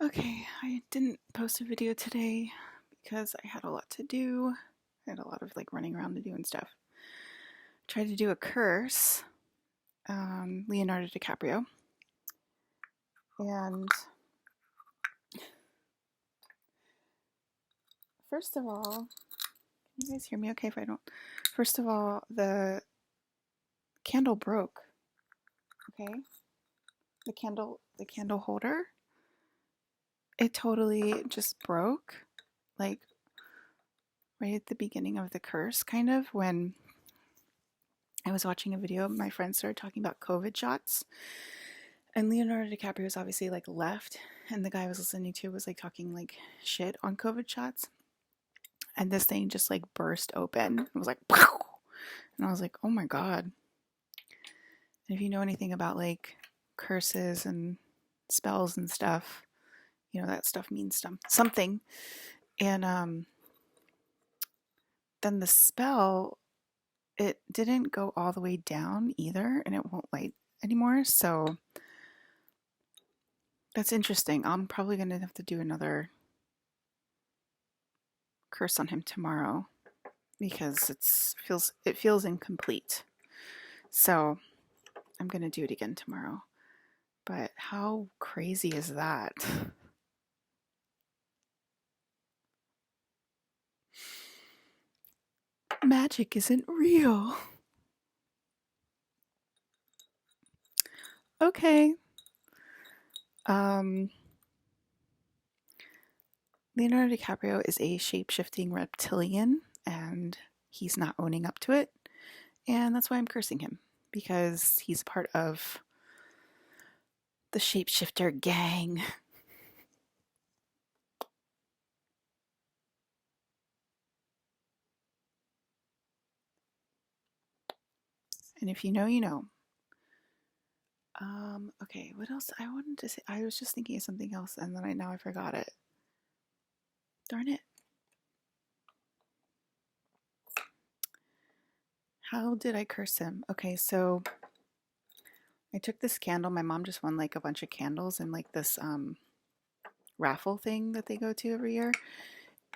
Okay, I didn't post a video today because I had a lot to do. I had a lot of like running around to do and stuff. Tried to do a curse on Leonardo DiCaprio. And first of all, can you guys hear me okay if I don't? First of all, the candle broke. Okay? The candle holder, it totally just broke. Like right at the beginning of the curse, kind of, when I was watching a video, my friend started talking about COVID shots. And Leonardo DiCaprio was obviously like left, and the guy I was listening to was like talking like shit on COVID shots. And this thing just like burst open. It was like, pow! And I was like, oh my God. And if you know anything about like curses and spells and stuff, you know that stuff means something. And then the spell, it didn't go all the way down either, and it won't light anymore. So that's interesting. I'm probably going to have to do another curse on him tomorrow because it feels incomplete. So I'm going to do it again tomorrow. But how crazy is that? Magic isn't real. Okay. Um Leonardo DiCaprio is a shape-shifting reptilian, and he's not owning up to it. And that's why I'm cursing him, because he's part of the shapeshifter gang. And if you know, you know. Okay, what else I wanted to say? I was just thinking of something else, and then now I forgot it. Darn it. How did I curse him? Okay, so I took this candle. My mom just won like a bunch of candles in like this raffle thing that they go to every year.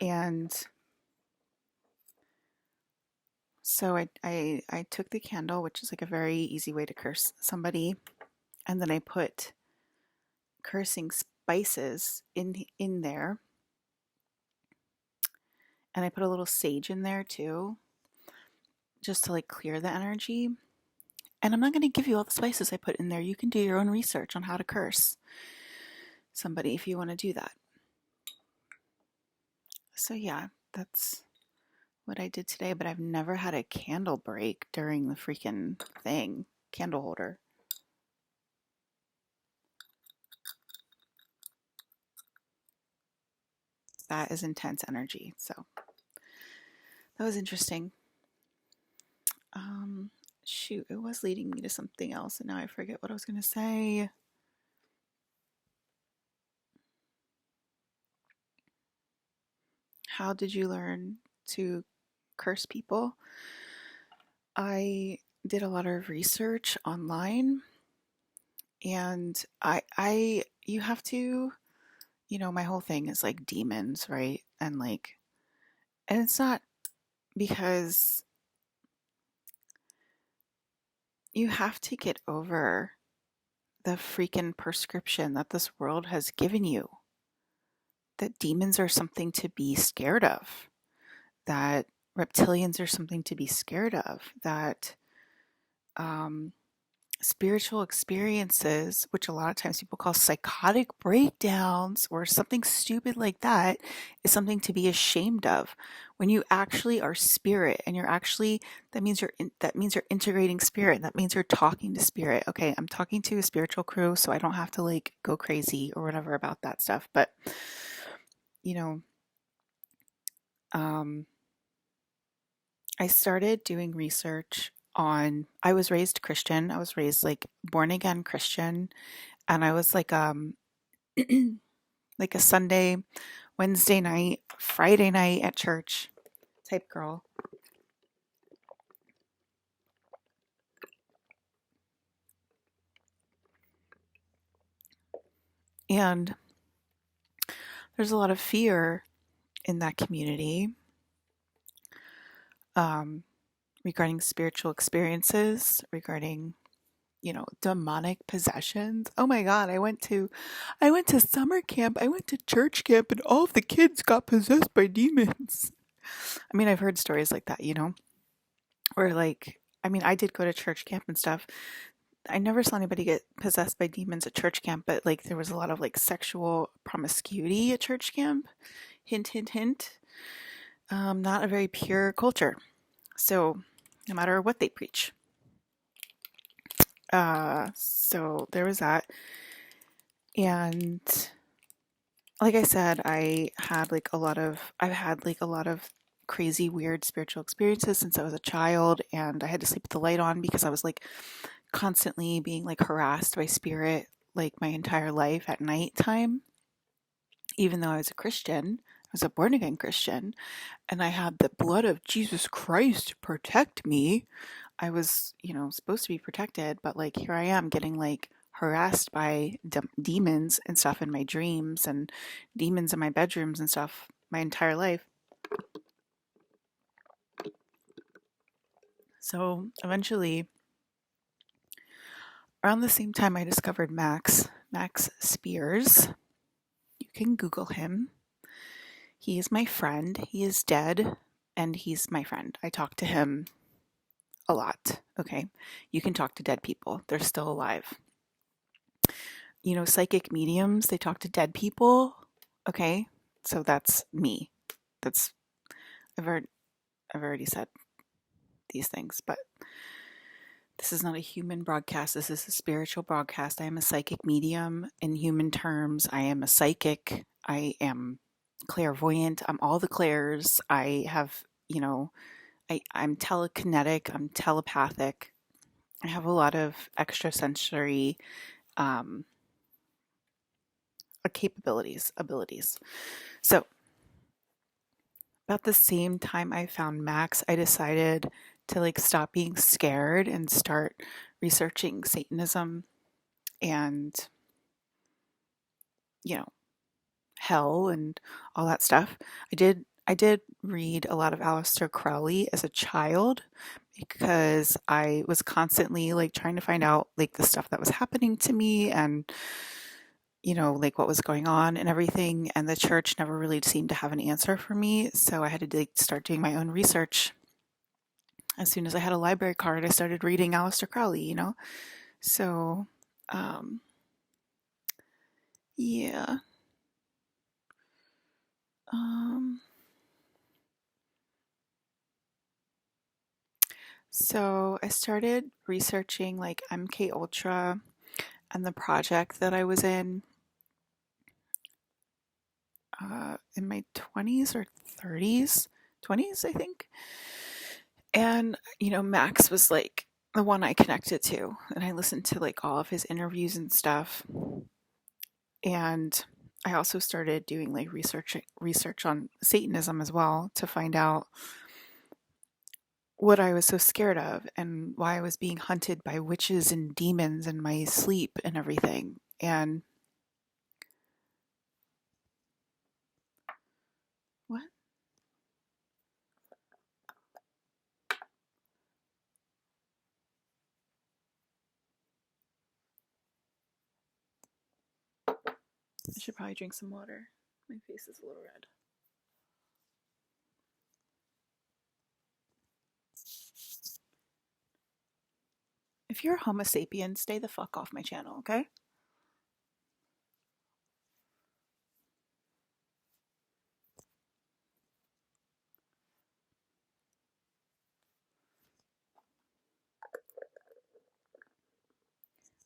And so I took the candle, which is like a very easy way to curse somebody, and then I put cursing spices in there. And I put a little sage in there too, just to like clear the energy. And I'm not going to give you all the spices I put in there. You can do your own research on how to curse somebody if you want to do that. So yeah, that's what I did today, but I've never had a candle break during the freaking thing, candle holder. That is intense energy. So that was interesting. Shoot, it was leading me to something else, and now I forget what I was going to say. How did you learn to curse people? I did a lot of research online, and you have to, my whole thing is like demons, right? And it's not because you have to get over the freaking prescription that this world has given you, that demons are something to be scared of, that reptilians are something to be scared of, that um, spiritual experiences, which a lot of times people call psychotic breakdowns or something stupid like that, is something to be ashamed of. When you actually are spirit, and that means you're integrating spirit. That means you're talking to spirit. Okay, I'm talking to a spiritual crew, so I don't have to like go crazy or whatever about that stuff. But you know, um, I started doing research on. I was raised Christian. I was raised like born again Christian, and I was like a Sunday, Wednesday night, Friday night at church type girl. And there's a lot of fear in that community regarding spiritual experiences, regarding demonic possessions. Oh my God, I went to summer camp, I went to church camp, and all of the kids got possessed by demons. I mean, I've heard stories like that, or like, I mean, I did go to church camp and stuff. I never saw anybody get possessed by demons at church camp, but like there was a lot of like sexual promiscuity at church camp. Hint, hint, hint. Not a very pure culture. So, no matter what they preach. So there was that. And like I said, I've had like a lot of crazy, weird spiritual experiences since I was a child, and I had to sleep with the light on because I was like constantly being like harassed by spirit like my entire life at nighttime. Even though I was a Christian, I was a born again Christian, and I had the blood of Jesus Christ to protect me. I was, supposed to be protected, but like here I am getting like harassed by demons and stuff in my dreams and demons in my bedrooms and stuff my entire life. So eventually, around the same time I discovered Max Spiers. You can Google him. He is my friend. He is dead, and he's my friend. I talk to him a lot. Okay. You can talk to dead people. They're still alive. Psychic mediums, they talk to dead people. Okay. So that's me. That's, I've already said these things, but this is not a human broadcast. This is a spiritual broadcast. I am a psychic medium. In human terms, I am a psychic. I am clairvoyant. I'm all the clairs. I have, I'm telekinetic. I'm telepathic. I have a lot of extrasensory abilities. So, about the same time I found Max, I decided to like stop being scared and start researching Satanism and, hell and all that stuff. I did read a lot of Aleister Crowley as a child because I was constantly like trying to find out like the stuff that was happening to me and like what was going on and everything. And the church never really seemed to have an answer for me. So I had to like start doing my own research. As soon as I had a library card, I started reading Aleister Crowley, So, yeah. So I started researching like MK Ultra and the project that I was in my 20s or 30s, 20s, I think. And, Max was like the one I connected to, and I listened to like all of his interviews and stuff. And I also started doing like research on Satanism as well to find out what I was so scared of and why I was being hunted by witches and demons in my sleep and everything. And what? I should probably drink some water. My face is a little red. If you're a Homo sapien, stay the fuck off my channel, okay?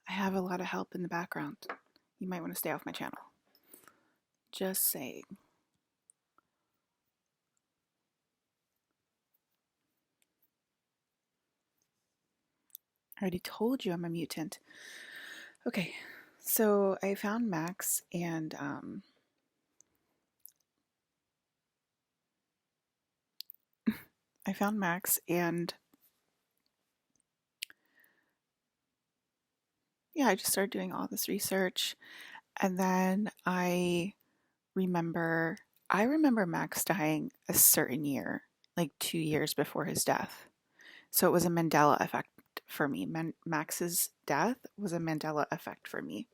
I have a lot of help in the background. You might want to stay off my channel. Just saying. I already told you I'm a mutant. Okay, so I found Max and yeah, I just started doing all this research, and then I remember, I remember Max dying a certain year, like 2 years before his death. So it was a Mandela effect for me. Max's death was a Mandela effect for me.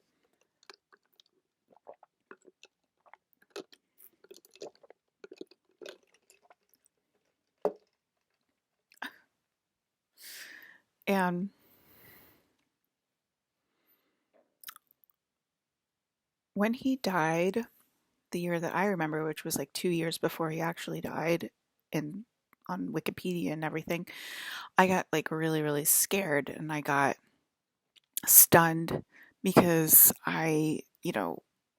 And when he died, the year that I remember, which was like 2 years before he actually died, in on Wikipedia and everything, I got like really, really scared and I got stunned because I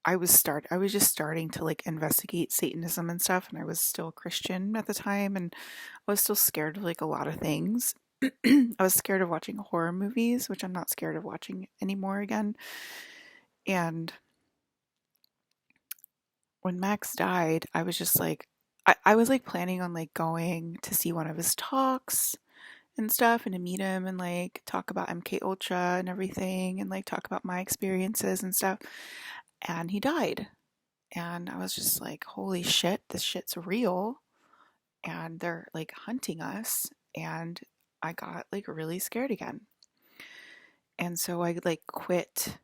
was just starting to like investigate Satanism and stuff, and I was still Christian at the time, and I was still scared of like a lot of things. I was scared of watching horror movies, which I'm not scared of watching anymore again. And when Max died, I was just like, I was like planning on like going to see one of his talks and stuff and to meet him and like talk about MK Ultra and everything and like talk about my experiences and stuff. And he died. And I was just like, holy shit, this shit's real. And they're like hunting us. And I got like really scared again. And so I like quit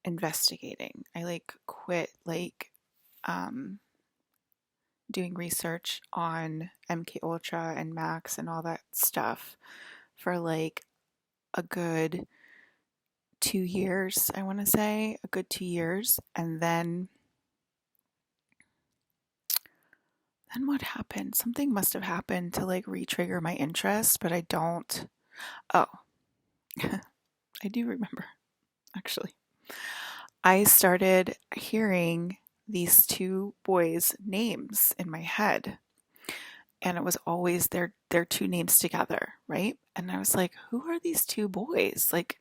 investigating. I like quit like um doing research on MK Ultra and Max and all that stuff for like a good 2 years, I want to say, a good 2 years. And then what happened? Something must have happened to like re-trigger my interest, but I don't. Oh, I do remember, actually. I started hearing these two boys' names in my head, and it was always their two names together, right? And I was like, who are these two boys? Like,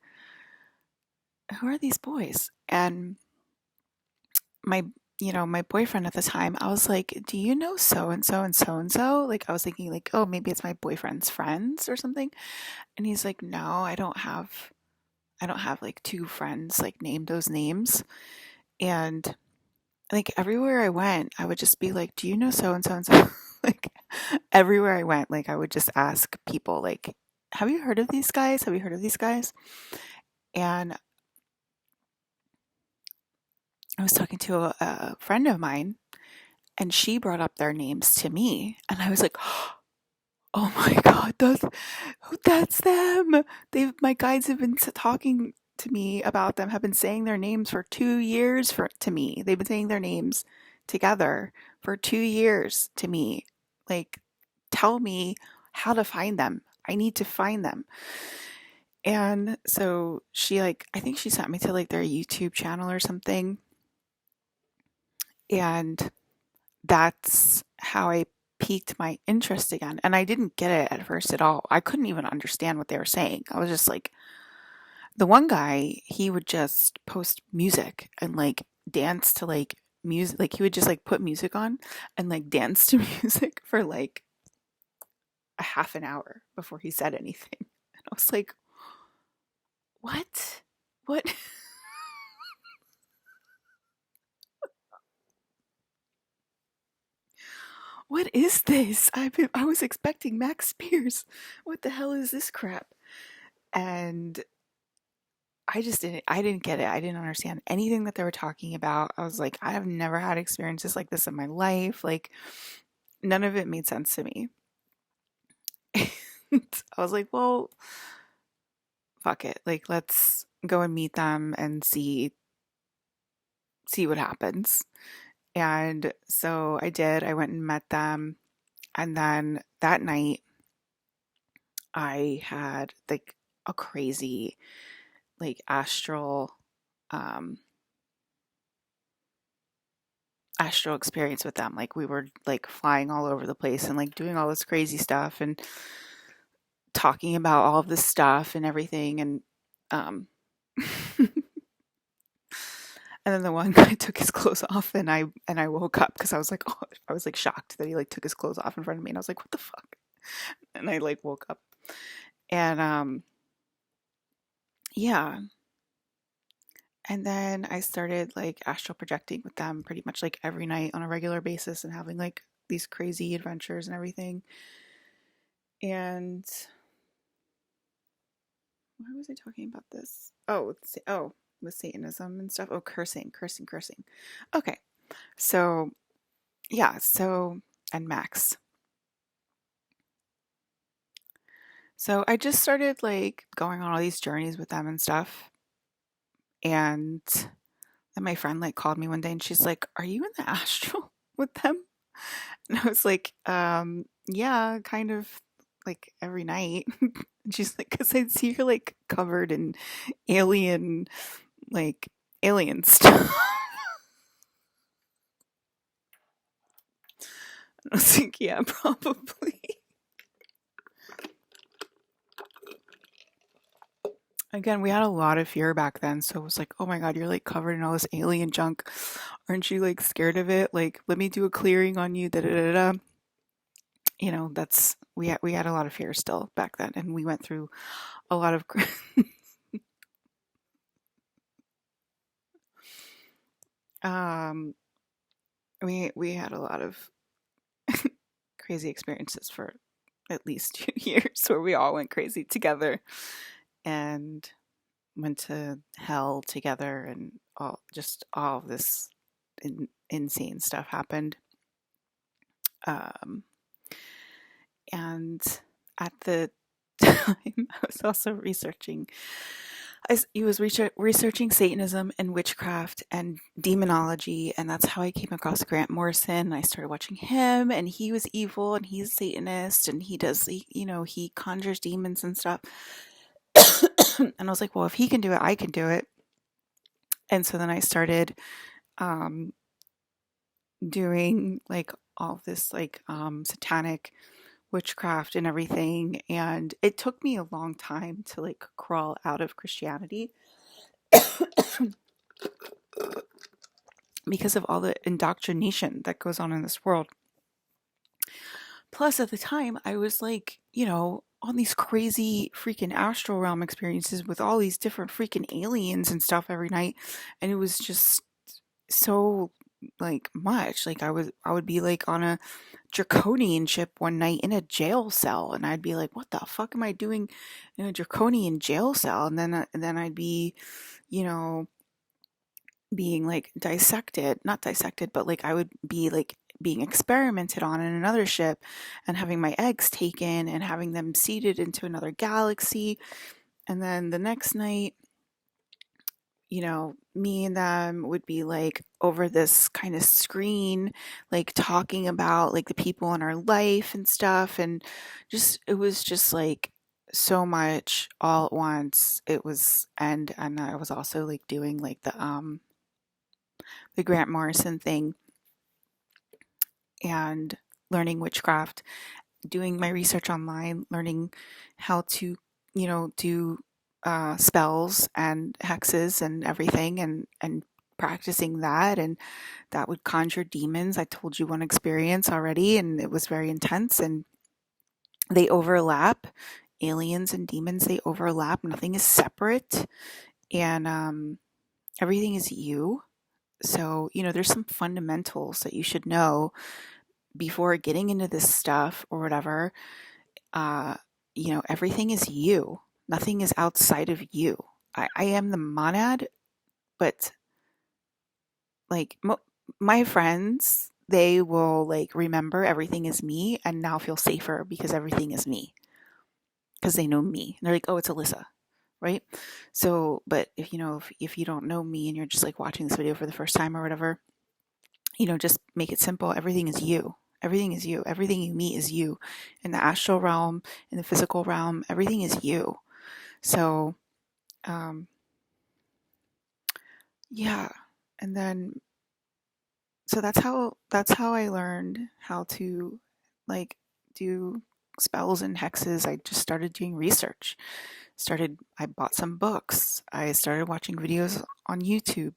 who are these boys? And my my boyfriend at the time, I was like, do you know so and so and so and so? Like, I was thinking like, oh, maybe it's my boyfriend's friends or something. And he's like, no, I don't have like two friends like named those names. And like everywhere I went, I would just be like, do you know so and so and so? Like everywhere I went, like I would just ask people like, have you heard of these guys? Have you heard of these guys? And I was talking to a friend of mine, and she brought up their names to me, and I was like, oh my god, that's them. My guides have been talking to me about them, have been saying their names for 2 years to me. They've been saying their names together for 2 years to me. Like, tell me how to find them. I need to find them. And so she like, I think she sent me to like their YouTube channel or something. And that's how I piqued my interest again. And I didn't get it at first at all. I couldn't even understand what they were saying. I was just like, the one guy, he would just post music and like dance to like music. Like he would just like put music on and like dance to music for like a half an hour before he said anything. And I was like, what? What? What is this? I was expecting Max Spiers. What the hell is this crap? And I didn't get it. I didn't understand anything that they were talking about. I was like, I have never had experiences like this in my life. Like none of it made sense to me. I was like, well, fuck it. Like let's go and meet them and see what happens. And so I did. I went and met them. And then that night I had like a crazy like um astral experience with them. Like we were like flying all over the place and like doing all this crazy stuff and talking about all of this stuff and everything. And and then the one guy took his clothes off, and I woke up because I was like, oh, I was like shocked that he like took his clothes off in front of me, and I was like, what the fuck? And I like woke up. And yeah. And then I started like astral projecting with them pretty much like every night on a regular basis and having like these crazy adventures and everything. And why was I talking about this? With Satanism and stuff. Oh, cursing. Okay. So, yeah, and Max. So I just started like going on all these journeys with them and stuff. And then my friend like called me one day and she's like, "Are you in the astral with them?" And I was like, yeah, kind of like every night." And she's like, "Because I see you're like covered in alien, like alien stuff." I was like, "Yeah, probably." Again, we had a lot of fear back then, so it was like, "Oh my God, you're like covered in all this alien junk. Aren't you like scared of it? Like, let me do a clearing on you." Da da da da. That's we had a lot of fear still back then, and we went through a lot of um we had a lot of crazy experiences for at least 2 years where we all went crazy together and went to hell together, and all of this insane stuff happened. Um, and at the time, I was also researching. He was researching Satanism and witchcraft and demonology, and that's how I came across Grant Morrison. I started watching him, and he was evil, and he's a Satanist, and he conjures demons and stuff. And I was like, well, if he can do it, I can do it. And so then I started um, doing like all this like satanic witchcraft and everything, and it took me a long time to like crawl out of Christianity because of all the indoctrination that goes on in this world. Plus, at the time, I was like, on these crazy freaking astral realm experiences with all these different freaking aliens and stuff every night. And it was just so like much. Like I would be like on a draconian ship one night in a jail cell, and I'd be like, what the fuck am I doing in a draconian jail cell? And then I'd be, you know, being like not dissected, but like I would be like being experimented on in another ship and having my eggs taken and having them seeded into another galaxy. And then the next night, me and them would be like over this kind of screen, like talking about like the people in our life and stuff. And it was just like so much all at once. And I was also like doing like the Grant Morrison thing and learning witchcraft, doing my research online, learning how to, do spells and hexes and everything, and practicing that. And that would conjure demons. I told you one experience already, and it was very intense, and they overlap. Aliens and demons, they overlap. Nothing is separate, and everything is you. So, there's some fundamentals that you should know before getting into this stuff or whatever. uh, everything is you. Nothing is outside of you. I am the monad, but like my friends, they will like remember everything is me and now feel safer because everything is me because they know me. And they're like, oh, it's Alyssa, right? So, but if you don't know me and you're just like watching this video for the first time or whatever, just make it simple. Everything is you. Everything is you. Everything you meet is you. In the astral realm, in the physical realm, everything is you. So, um, yeah. And then, so that's how I learned how to like do spells and hexes. I just started doing research. I bought some books. I started watching videos on YouTube.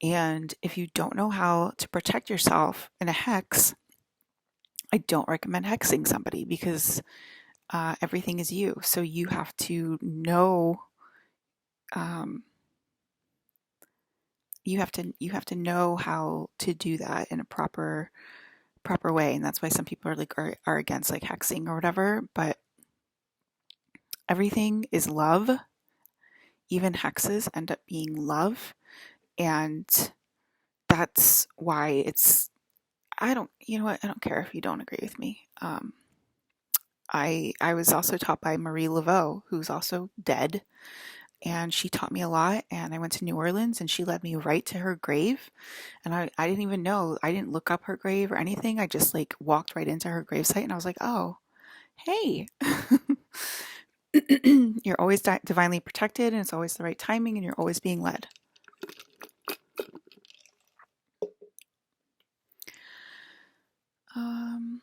And if you don't know how to protect yourself in a hex, I don't recommend hexing somebody because everything is you. So you have to know um, you have to know how to do that in a proper way, and that's why some people are against like hexing or whatever. But everything is love. Even hexes end up being love, and that's why it's. I don't. You know what? I don't care if you don't agree with me. I was also taught by Marie Laveau, who's also dead, and she taught me a lot. And I went to New Orleans, and she led me right to her grave. And I didn't even know. I didn't look up her grave or anything. I just like walked right into her gravesite, and I was like, oh, hey. You're always divinely protected, and it's always the right timing, and you're always being led. Um,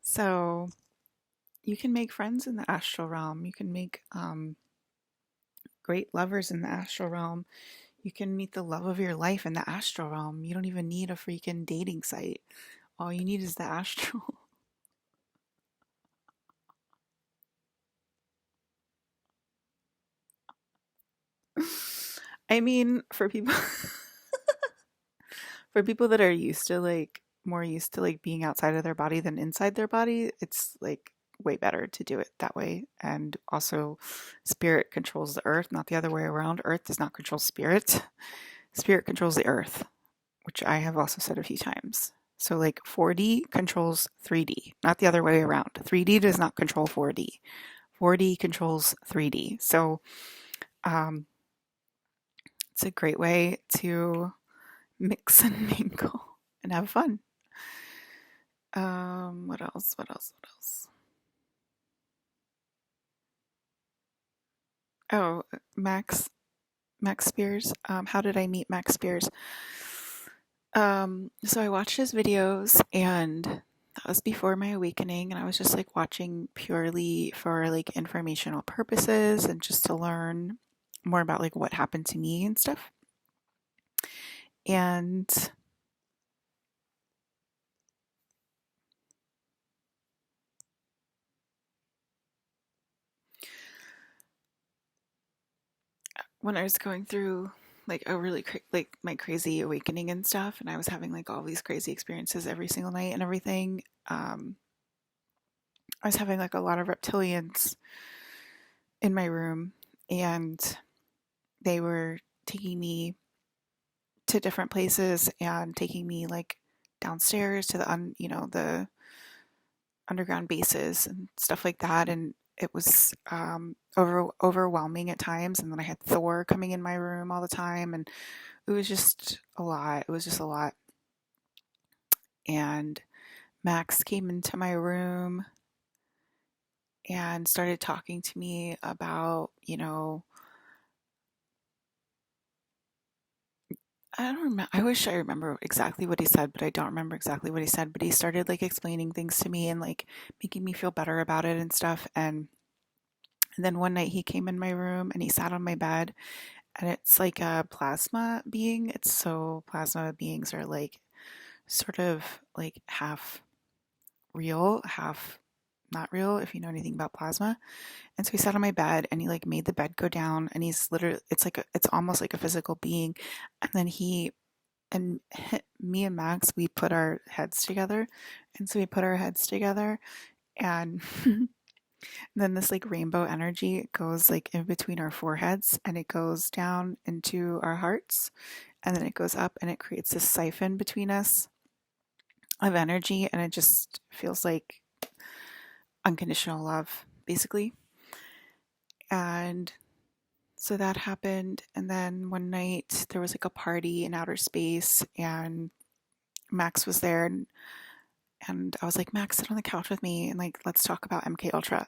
so you can make friends in the astral realm. You can make great lovers in the astral realm. You can meet the love of your life in the astral realm. You don't even need a freaking dating site. All you need is the astral. I mean, for people that are used to like more used to like being outside of their body than inside their body, it's like way better to do it that way. And also, spirit controls the earth, not the other way around. Earth does not control spirit. Spirit controls the earth, which I have also said a few times. So like 4D controls 3D, not the other way around. 3D does not control 4D. 4D controls 3D. So um, it's a great way to mix and mingle and have fun. What else? What else? What else? Oh, Max Spiers. How did I meet Max Spiers? So I watched his videos, and that was before my awakening, and I was just like watching purely for like informational purposes and just to learn more about like what happened to me and stuff. And when I was going through like a really like my crazy awakening and stuff, and I was having like all these crazy experiences every single night and everything. I was having like a lot of reptilians in my room, and they were taking me to different places and taking me like downstairs to the underground bases and stuff like that. And it was overwhelming at times. And then I had Thor coming in my room all the time, and it was just a lot. It was just a lot. And Max came into my room and started talking to me about, I don't remember. I wish I remember exactly what he said, but I don't remember exactly what he said. But he started like explaining things to me and like making me feel better about it and stuff. And then one night he came in my room and he sat on my bed, and it's like a plasma being. It's so plasma beings are like sort of like half real, half not real, if you know anything about plasma. And so he sat on my bed and he like made the bed go down, and he's literally it's almost like a physical being. And then and me and Max, we put our heads together. And so we put our heads together, and then this like rainbow energy goes like in between our foreheads, and it goes down into our hearts, and then it goes up and it creates this siphon between us of energy, and it just feels like unconditional love, basically. And so that happened. And then one night there was like a party in outer space, and Max was there, and I was like, Max, sit on the couch with me and like let's talk about MK Ultra.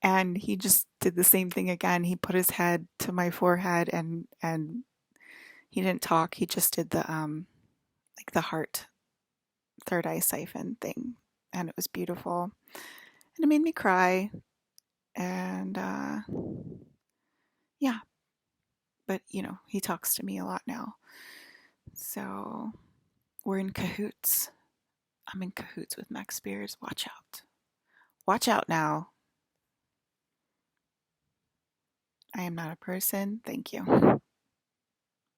And he just did the same thing again. He put his head to my forehead, and he didn't talk. He just did the like the heart third eye siphon thing, and it was beautiful. And it made me cry. And yeah, but he talks to me a lot now. So we're in cahoots. I'm in cahoots with Max Spiers. Watch out. Watch out now. I am not a person. Thank you.